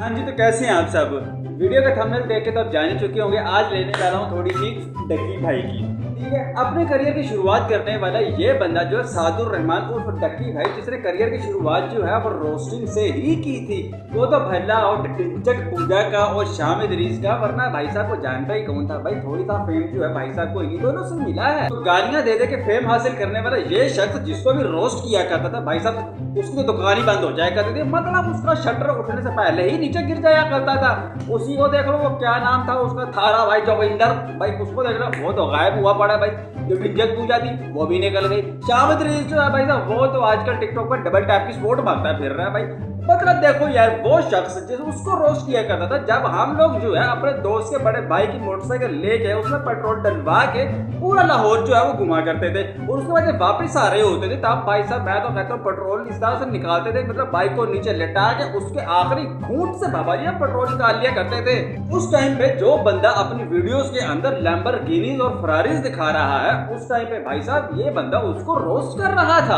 हाँ जी, तो कैसे हैं आप सब। वीडियो का थंबनेल देख के तो आप जान ही चुके होंगे। आज लेने जा रहा हूँ थोड़ी सी डक्की भाई की। ठीक है, अपने करियर की शुरुआत करने वाला ये बंदा जो है सादुर रहमान उर्फ डक्की भाई, जिसने करियर की शुरुआत जो है वो रोस्टिंग से ही की थी। वो तो भल्ला और टिंचक पूजा का और शाम इदरीस का, वरना भाई साहब को जानता ही कौन था भाई। थोड़ी सा फेम जो है भाई साहब को इन्हीं दोनों से मिला है। तो गालियां दे दे के फेम हासिल करने वाला ये शख्स, जिसको भी रोस्ट किया करता था भाई साहब, उसकी तो दुकान ही बंद हो जाया करती थी। मतलब उसका शटर उठने से पहले ही नीचे गिर जाया करता था। उसी को देख लो, वो क्या नाम था उसका, थारा भाई जोगिंदर भाई, उसको देख लो, वो तो गायब हुआ पड़ा भाई। जो टिंचक पूजा थी वो भी निकल गई। शाम इदरीस जो है भाई साहब, वो तो आजकल टिकटॉक पर डबल टैप की स्पोर्ट मारता फिर रहा है भाई। मतलब देखो यार, वो शख्स जिस उसको रोस्ट किया करता था, जब हम लोग जो है अपने दोस्त के बड़े भाई की मोटरसाइकिल लेके उसमें पेट्रोल डलवा के पूरा लाहौर जो है वो घुमा करते थे, और उसके बाद जब वापस आ रहे होते थे तब भाई साहब मैं तो कहता हूँ पेट्रोल इस तरह से निकालते थे, मतलब बाइक को नीचे लेटा के उसके आखिरी घूंट से बाबा जी पेट्रोल निकाल लिया करते थे। उस टाइम पे जो बंदा अपनी वीडियोस के अंदर लैम्बोर्गिनीज और फरारीज दिखा रहा है, उस टाइम पे भाई साहब ये बंदा उसको रोस्ट कर रहा था।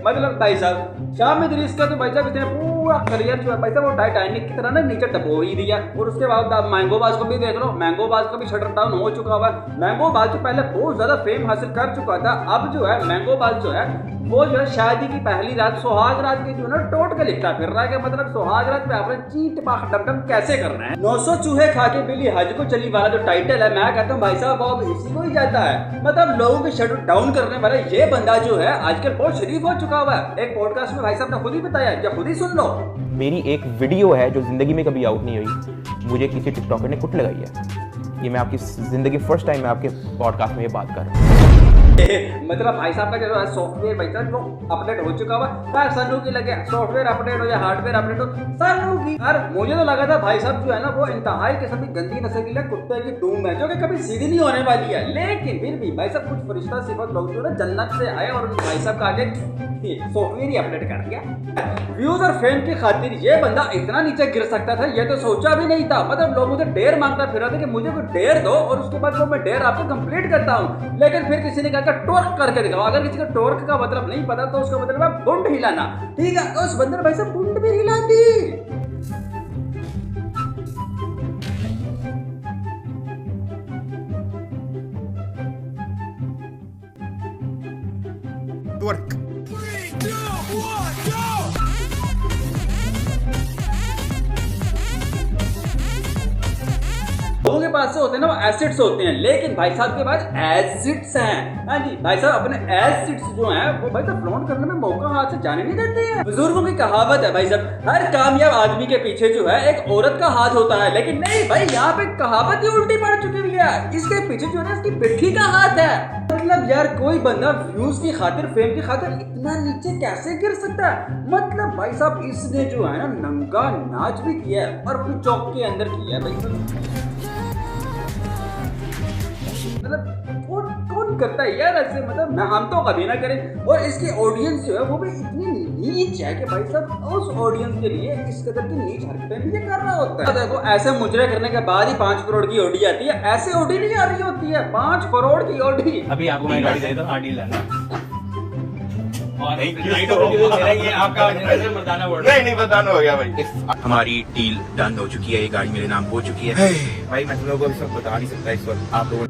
मतलब भाई साहब शाम इदरीस का तो भाई साहब इतने पूरा करियर जो है भाई साहब वो टाइटैनिक की तरह ना नीचे डबो ही दिया। और उसके बाद आप मैंगो बाज को भी देख लो, मैंगो बाज का भी शटर डाउन हो चुका हुआ है। मैंगो बाज तो पहले बहुत ज्यादा फेम हासिल कर चुका था, अब जो है मैंगो बाज जो है वो जो है शादी की पहली रात सुहाग रात की जो है ना टोट के लिखता फिर रहा है कि मतलब सुहाग रात पे आपने चीट पाख डमडम कैसे करना है। 900 चूहे खा के बिल्ली हज को चली वाला जो टाइटल है, मैं कहता हूँ भाई साहब अब इसी को ही जाता है। मतलब लोगों के शटर डाउन करने वाला ये बंदा जो है आजकल बहुत शरीफ हो चुका हुआ है। एक पॉडकास्ट में भाई साहब ने खुद ही बताया, या खुद ही सुन लो। मेरी एक वीडियो है जो जिंदगी में कभी आउट नहीं हुई, मुझे किसी टिकटॉकर ने कुट लगाई है। ये मैं आपकी जिंदगी फर्स्ट टाइम मैं आपके पॉडकास्ट में ये बात कर रहा हूँ। मतलब भाई साहब का जो है सॉफ्टवेयर भाई साहब वो अपडेट हो चुका हुआ, सन्नू की लगे सॉफ्टवेयर अपडेट हो या हार्डवेयर अपडेट हो, सन्नू की। और मुझे तो लगा था भाई साहब जो है ना वो इंतहाई किस्म की गंदी नस्ल की कुत्ते की डूम है, जो कि कभी सीधी नहीं होने वाली है। लेकिन फिर भी भाई साहब कुछ फरिश्ता सिफत लोग जो है जन्नत से आए और भाई साहब का आगे सॉफ्टवेयर ही अपडेट कर दिया। व्यूज और फेम की खातिर ये बंदा इतना नीचे गिर सकता था, ये तो सोचा भी नहीं था। मतलब लोग मुझे डेयर मांगता फिर रहा था कि मुझे कोई डेयर दो और उसके बाद वो मैं डेयर आपको कंप्लीट करता हूँ। लेकिन फिर किसी ने कहा टॉर्क करके दिखाओ। अगर किसी को टॉर्क का मतलब नहीं पता तो उसका मतलब है बुंड हिलाना। ठीक है, उस बंदे ने भाई साहब बुंड भी हिला दी। Twerk. लोगों के पास से होते हैं ना वो एसिड्स होते हैं, लेकिन भाई साहब के पास एसिड्स हैं। हाँ जी, भाई साहब अपने एसिड्स जो हैं वो भाई साहब फ्लॉन्ट करने में मौका हाथ से जाने नहीं देते हैं। बुजुर्गों की कहावत है भाई साहब, हर कामयाब आदमी के पीछे जो है एक औरत का हाथ होता है। लेकिन नहीं भाई, यहाँ पे कहावत ही उल्टी पड़ चुकी हुई है। इसके पीछे जो है इसकी पिट्ठी का हाथ है। मतलब यार कोई बंदा व्यूज की खातिर फेम की खातिर इतना नीचे कैसे गिर सकता है। मतलब भाई साहब इसने जो है ना नंगा नाच भी किया है और अपने चौक के अंदर किया है भाई साहब। मतलब कौन करता है यार ऐसे, मतलब हम तो कभी ना करें। और इसकी ऑडियंस जो है वो भी इतनी नीच है कि भाई साहब उस ऑडियंस के लिए इस कदर की नीच हरकतें भी ये कर रहा होता है। देखो ऐसे मुजरे करने के बाद ही 5 करोड़ की ऑडी आती है, ऐसे ऑडी नहीं आ रही होती है 5 करोड़ की ऑडी। अभी आपको मैं गाड़ी दे दूं, डील है और नहीं बताना हो गया भाई। हमारी डील डन हो चुकी है, ये गाड़ी मेरे नाम हो चुकी है। भाई मैं तुम लोगों को सब बता नहीं सकता इस वक्त आप लोगों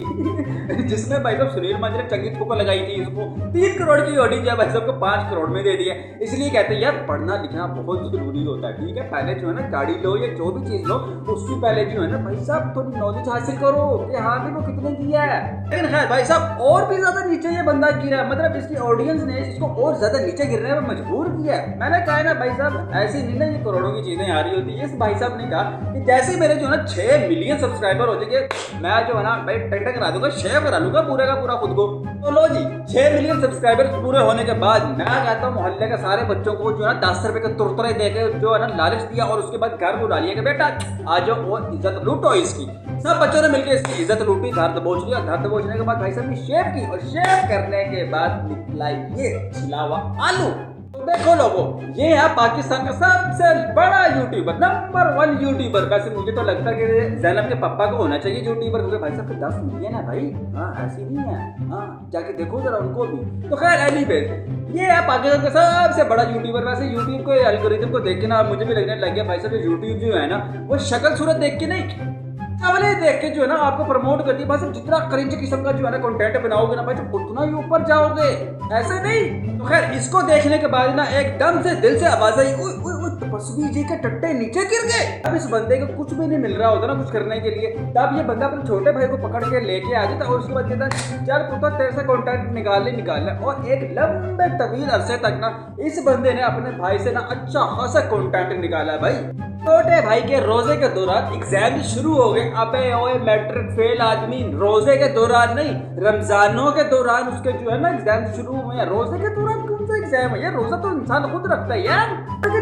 जिसमें भाई साहब सुनील मांझी ने चंगी ठोकर लगाई थी, इसको 3 करोड़ की ऑडी जो भाई साहब को 5 करोड़ में दे दिया। इसलिए कहते हैं यार पढ़ना लिखना बहुत जरूरी होता है। ठीक है, पहले जो है ना गाड़ी लो या जो भी चीज लो उसकी पहले जो है ना भाई साहब थोड़ी नॉलेज हासिल करो कि हाँ भी वो कितने किया है। लेकिन खैर भाई साहब और भी ज्यादा नीचे ये बंदा गिरा है। मतलब इसकी ऑडियंस ने इसको और ज्यादा नीचे गिरने में मजबूर किया है। मैंने कहा है ना भाई साहब ऐसी नहीं ना ये करोड़ों की चीजें आ रही होती है। इस भाई साहब ने कहा कि जैसे मेरे जो है ना 6 मिलियन सब्सक्राइबर हो जाएंगे, मैं जो है ना भाई टक करा दूंगा, शेयर करा लूंगा पूरे का पूरा खुद को। तो लो जी 6 मिलियन सब्सक्राइबर पूरे होने के बाद मैं कहता हूँ मोहल्ले के सारे बच्चों को जो है 10 रुपए के तुरतरे देके जो है ना लालच दिया और उसके बाद घर बुला लिया कि बेटा आ जाओ और इज्जत लूटो इसकी। सब बच्चों ने मिलकर इसकी इज्जत लूटी, घर दबोच लिया। घर दबोचने के बाद भाई साहब ने शेव की और शेव करने के बाद निकला ये छिला हुआ आलू। तो देखो लोगों, ये है पाकिस्तान का सबसे बड़ा यूट्यूबर, नंबर 1 यूट्यूबर। वैसे मुझे तो लगता है कि ज़ैनब के पापा को होना चाहिए यूट्यूबर, क्योंकि भाई साहब 10 मिलियन है भाई। हाँ, ऐसी नहीं है। हाँ, जाके देखो जरा उनको भी। तो खैर एनीवेज, ये है पाकिस्तान का सबसे बड़ा यूट्यूबर। वैसे यूट्यूब को एल्गोरिथम को देख के ना मुझे भी लगने लग गया भाई साहब यूट्यूब जो है ना वो शक्ल सूरत देख के नहीं, चावले देख के जो है ना आपको प्रमोट करती है। भाई साहब जितना क्रिंज किस्म का जो है ना कंटेंट बनाओगे ना भाई साहब उतना ही ऊपर जाओगे, ऐसे नहीं। तो खैर इसको देखने के बाद ना एकदम से दिल से आवाज आई, तपस्वी जी के टट्टे नीचे गिर गए। अब इस बंदे को कुछ भी नहीं मिल रहा होता ना कुछ करने के लिए, तब ये बंदा अपने छोटे भाई को पकड़ के लेके आ जाता और उसके बाद कहता चल पुत्र तेरे से कंटेंट निकाल ले। और एक लंबे तवील अरसे तक ना इस बंदे ने अपने भाई से ना अच्छा खासा कंटेंट निकाला भाई। छोटे भाई के रोजे के दौरान एग्जाम शुरू हो गए। अबे ओए मैट्रिक फेल आदमी, रोजे के दौरान नहीं, रमजानों के दौरान उसके जो है ना एग्जाम शुरू हुए। रोजे के दौरान कौन सा एग्जाम है यार, रोजा तो इंसान खुद रखता है यार।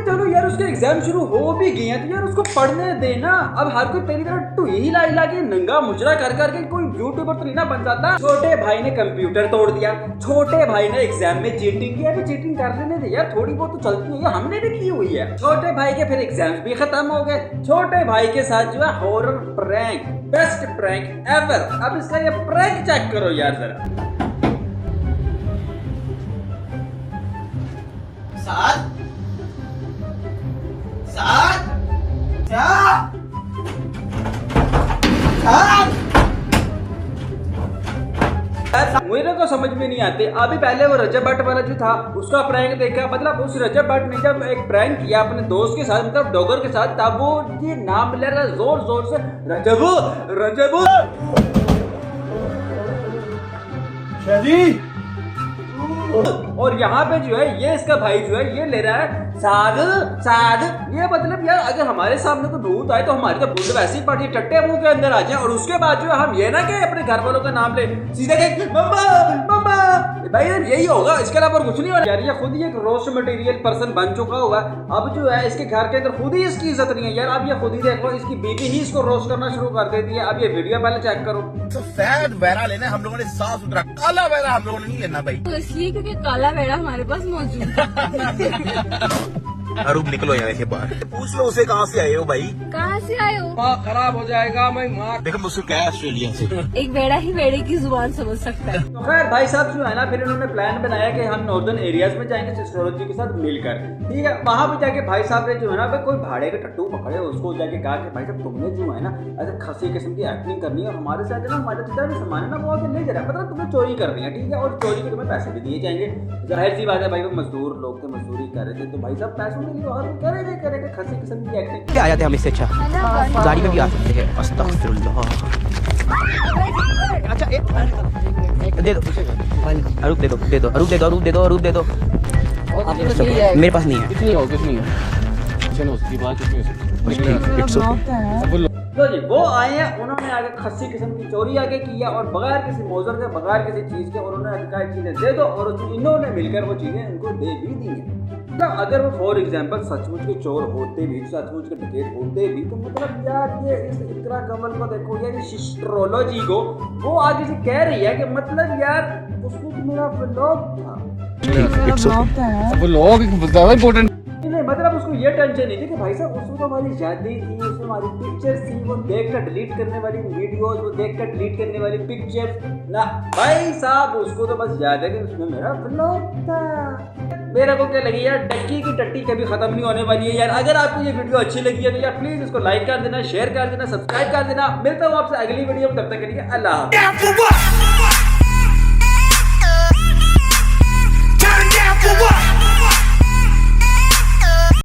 चलो यार उसके एग्जाम शुरू हो भी गए हैं तो यार उसको पढ़ने देना। अब हर कोई तेरी तरह टू ही ला के नंगा मुजरा कर करके कोई यूट्यूबर तो नहीं ना बन जाता। छोटे भाई ने कंप्यूटर तोड़ दिया, छोटे भाई ने एग्जाम में चीटिंग किया। अभी चीटिंग कर लेने दे यार, थोड़ी बहुत तो चलती है, हमने भी की हुई है। छोटे भाई के फिर एग्जाम भी खत्म हो गए। छोटे भाई के साथ जो है horror prank, best prank ever. अब इसका ये प्रैंक चेक करो यार जरा। मेरे को समझ में नहीं आते। अभी पहले वो रजब भट्ट वाला जो था उसका प्रैंक देखा, मतलब उस रजब भट्ट ने जब एक प्रैंक किया अपने दोस्त के साथ, मतलब डॉगर के साथ, तब वो ये नाम ले रहा जोर जोर से रजब और यहाँ पे जो है ये इसका भाई जो है ये ले रहा है साध। ये मतलब यार अगर हमारे सामने कोई भूत आए तो हमारी तो भूत वैसे ही पार्टी टट्टे मुंह के अंदर आ जाए, और उसके बाद जो है हम ये ना कि अपने घर वालों का नाम ले सीधे कहे मम्मा भाई यही होगा, इसके अलावा कुछ नहीं होगा यार। ये खुद ही एक रोस्ट मटेरियल पर्सन बन चुका हुआ। अब जो है इसके घर के अंदर खुद ही इसकी इज्जत नहीं है यार। अब ये खुद ही देखो इसकी बीवी ही इसको रोस्ट करना शुरू कर देती है। अब ये वीडियो पहले चेक करो। सफेद बहरा लेना हम लोगों ने, साफ सुथरा। काला बहरा हम लोगों ने नहीं लेना भाई, तो इसलिए क्योंकि काला बेड़ा हमारे पास मौजूद है। अरूप निकलो यहाँ से बाहर, पूछ लो उसे कहाँ से आए हो भाई। कहाँ से आए हो? खराब हो जाएगा मैं मार। देखो मुझसे क्या है ऑस्ट्रेलिया से। एक बेड़ा ही बेड़े की जुबान समझ सकता है। तो खैर भाई साहब जो है ना फिर उन्होंने प्लान बनाया कि हम नॉर्दर्न एरियाज में जाएंगे सिस्टरोलॉजी के साथ मिलकर, ठीक है। वहां पे जाके भाई साहब ने जो है ना कोई भाड़े के टट्टू पकड़े, उसको जाके कहा कि भाई साहब तुमने जो है ना ऐसे खसी किस्म की एक्टिंग करनी है और हमारे साथ ना हमारे जितना भी सामान है ना वो आगे ले जा रहा है, मतलब तुम्हें चोरी करनी है, ठीक है। और चोरी के तुम्हें पैसे भी दिए जाएंगे। जाहिर सी बात है भाई वो मजदूर लोग थे, मजदूरी कर रहे थे, तो भाई साहब पैसों के लिए और करेंगे खसी किस्म की एक्टिंग। क्या आ जाते हैं हम इससे अच्छा गाड़ी में भी आ सकते हैं। अस्तगफिरुल्लाह। अच्छा दे दो अरूप, दे दो। मेरे पास नहीं है। कुछ नहीं हो। तो जी वो आए हैं, उन्होंने आगे खस्सी किस्म की चोरी आगे किया और बगैर किसी मौजर के, बगैर किसी चीज़ के उन्होंने कहा चीज़ें दे दो, और इन्होंने मिलकर वो चीज़ें इनको दे भी दी हैं। मतलब अगर वो फॉर एग्जाम्पल सचमुच के चोर होते भी, सचमुच के डकैत होते भी, तो मतलब यार ये इस इकरा कमल को देखो यार, इस एस्ट्रोलॉजी को वो आगे से कह रही है कि मतलब यार उसको तो मेरा व्लॉग था, वो लोग ज्यादा इम्पोर्टेंट नहीं, मतलब उसको ये टेंशन नहीं थी कि भाई साहब उसमें तो हमारी यादें थी, उसमें हमारी पिक्चर्स थी, वो देखकर डिलीट करने वाली वीडियोस, वो देखकर डिलीट करने वाली पिक्चर्स ना। भाई साहब उसको तो बस याद है कि उसमें मेरा व्लॉग था। मेरे को क्या लगी यार, डक्की की टट्टी कभी खत्म नहीं होने वाली है यार। अगर आपको ये वीडियो अच्छी लगी है तो यार प्लीज इसको लाइक कर देना, शेयर कर देना, सब्सक्राइब कर देना। मिलता हूँ आपसे अगली वीडियो में, तब तक के लिए अल्लाह हाफ़िज़।